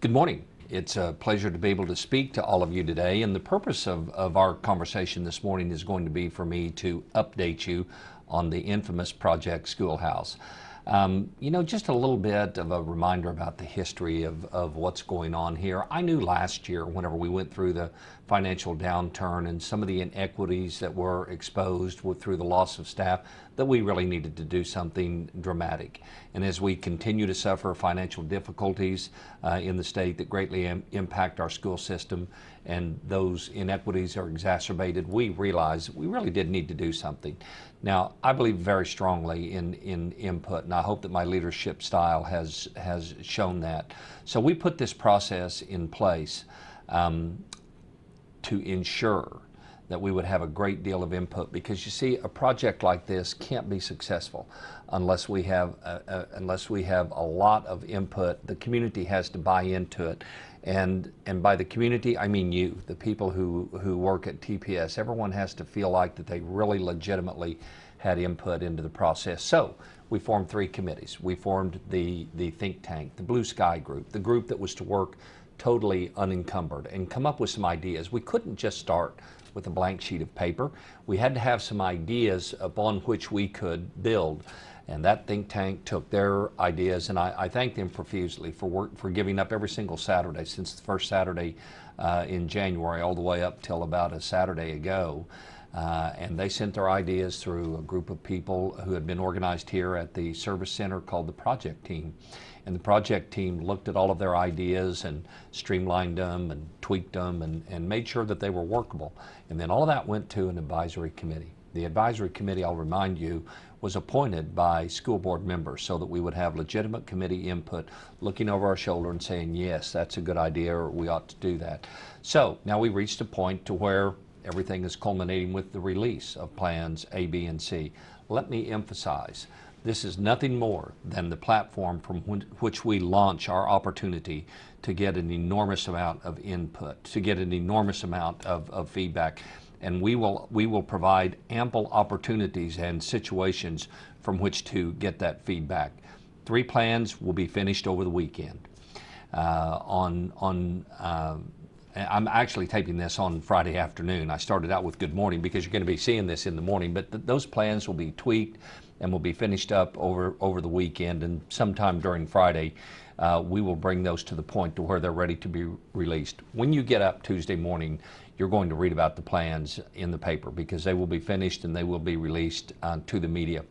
Good morning. It's a pleasure to be able to speak to all of you today, and the purpose of our conversation this morning is going to be for me to update you on the infamous Project Schoolhouse. Just a little bit of a reminder about the history of what's going on here. I knew last year, whenever we went through the financial downturn and some of the inequities that were exposed through the loss of staff, that we really needed to do something dramatic. And as we continue to suffer financial difficulties in the state that greatly impact our school system, and those inequities are exacerbated, we realized we really did need to do something. Now, I believe very strongly in input, and I hope that my leadership style has shown that. So we put this process in place to ensure that we would have a great deal of input, because you see, a project like this can't be successful unless we have a lot of input. The community has to buy into it, and by the community I mean you, the people who work at TPS. Everyone has to feel like that they really legitimately had input into the process. So we formed three committees. We formed the think tank, the Blue Sky group, the group that was to work totally unencumbered and come up with some ideas. We couldn't just start with a blank sheet of paper. We had to have some ideas upon which we could build. And that think tank took their ideas, and I thank them profusely for giving up every single Saturday since the first Saturday in January, all the way up till about a Saturday ago. And they sent their ideas through a group of people who had been organized here at the service center called the project team. And the project team looked at all of their ideas and streamlined them and tweaked them and made sure that they were workable. And then all of that went to an advisory committee. The advisory committee, I'll remind you, was appointed by school board members so that we would have legitimate committee input, looking over our shoulder and saying, yes, that's a good idea, or we ought to do that. So now we reached a point to where everything is culminating with the release of plans A, B, and C. Let me emphasize, this is nothing more than the platform from which we launch our opportunity to get an enormous amount of input, to get an enormous amount of feedback. And we will provide ample opportunities and situations from which to get that feedback. 3 plans will be finished over the weekend. I'm actually taping this on Friday afternoon. I started out with good morning because you're going to be seeing this in the morning, but those plans will be tweaked and will be finished up over the weekend, and sometime during Friday we will bring those to the point to where they're ready to be released. When you get up Tuesday morning, you're going to read about the plans in the paper, because they will be finished and they will be released to the media.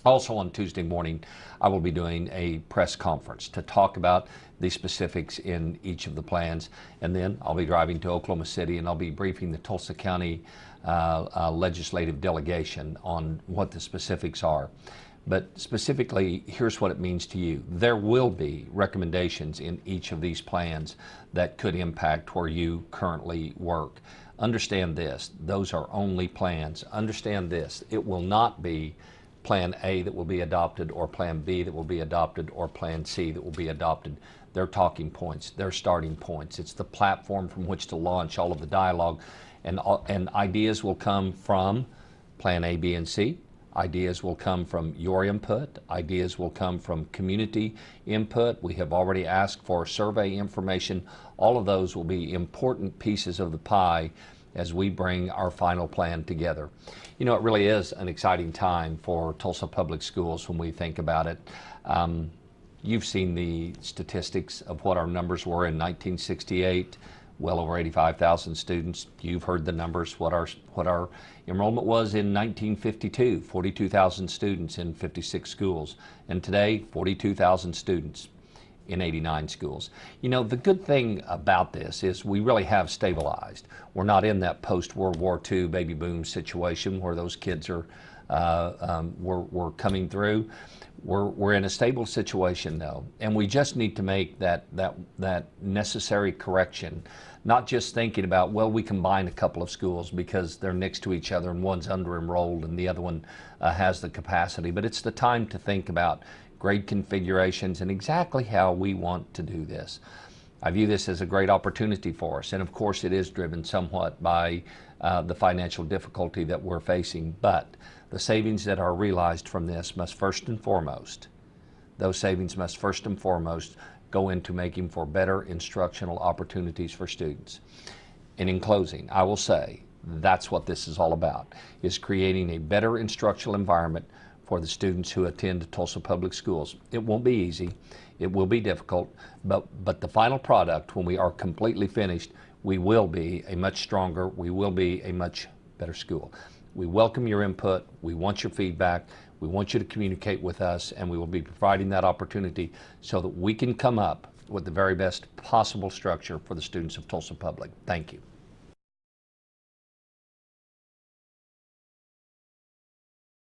Also on Tuesday morning, I will be doing a press conference to talk about the specifics in each of the plans, and then I'll be driving to Oklahoma City and I'll be briefing the Tulsa County legislative delegation on what the specifics are. But specifically, here's what it means to you. There will be recommendations in each of these plans that could impact where you currently work. Understand this, those are only plans. Understand this, it will not be Plan A that will be adopted, or Plan B that will be adopted, or Plan C that will be adopted. They're talking points, they're starting points. It's the platform from which to launch all of the dialogue, and ideas will come from Plan A, B, and C. Ideas will come from your input. Ideas will come from community input. We have already asked for survey information. All of those will be important pieces of the pie as we bring our final plan together. You know, it really is an exciting time for Tulsa Public Schools when we think about it. You've seen the statistics of what our numbers were in 1968. Well over 85,000 students. You've heard the numbers, what our enrollment was in 1952, 42,000 students in 56 schools. And today, 42,000 students in 89 schools. You know, the good thing about this is we really have stabilized. We're not in that post-World War II baby boom situation where those kids are we're coming through. We're in a stable situation though, and we just need to make that necessary correction. Not just thinking about, well, we combine a couple of schools because they're next to each other and one's under-enrolled and the other one has the capacity, but it's the time to think about grade configurations and exactly how we want to do this. I view this as a great opportunity for us, and of course it is driven somewhat by the financial difficulty that we're facing, but the savings that are realized from this must first and foremost those savings must first and foremost go into making for better instructional opportunities for students. And in closing, I will say that's what this is all about, is creating a better instructional environment for the students who attend Tulsa Public Schools. It won't be easy, it will be difficult, but the final product, when we are completely finished, we will be a much stronger, we will be a much better school. We welcome your input, we want your feedback, we want you to communicate with us, and we will be providing that opportunity so that we can come up with the very best possible structure for the students of Tulsa Public. Thank you.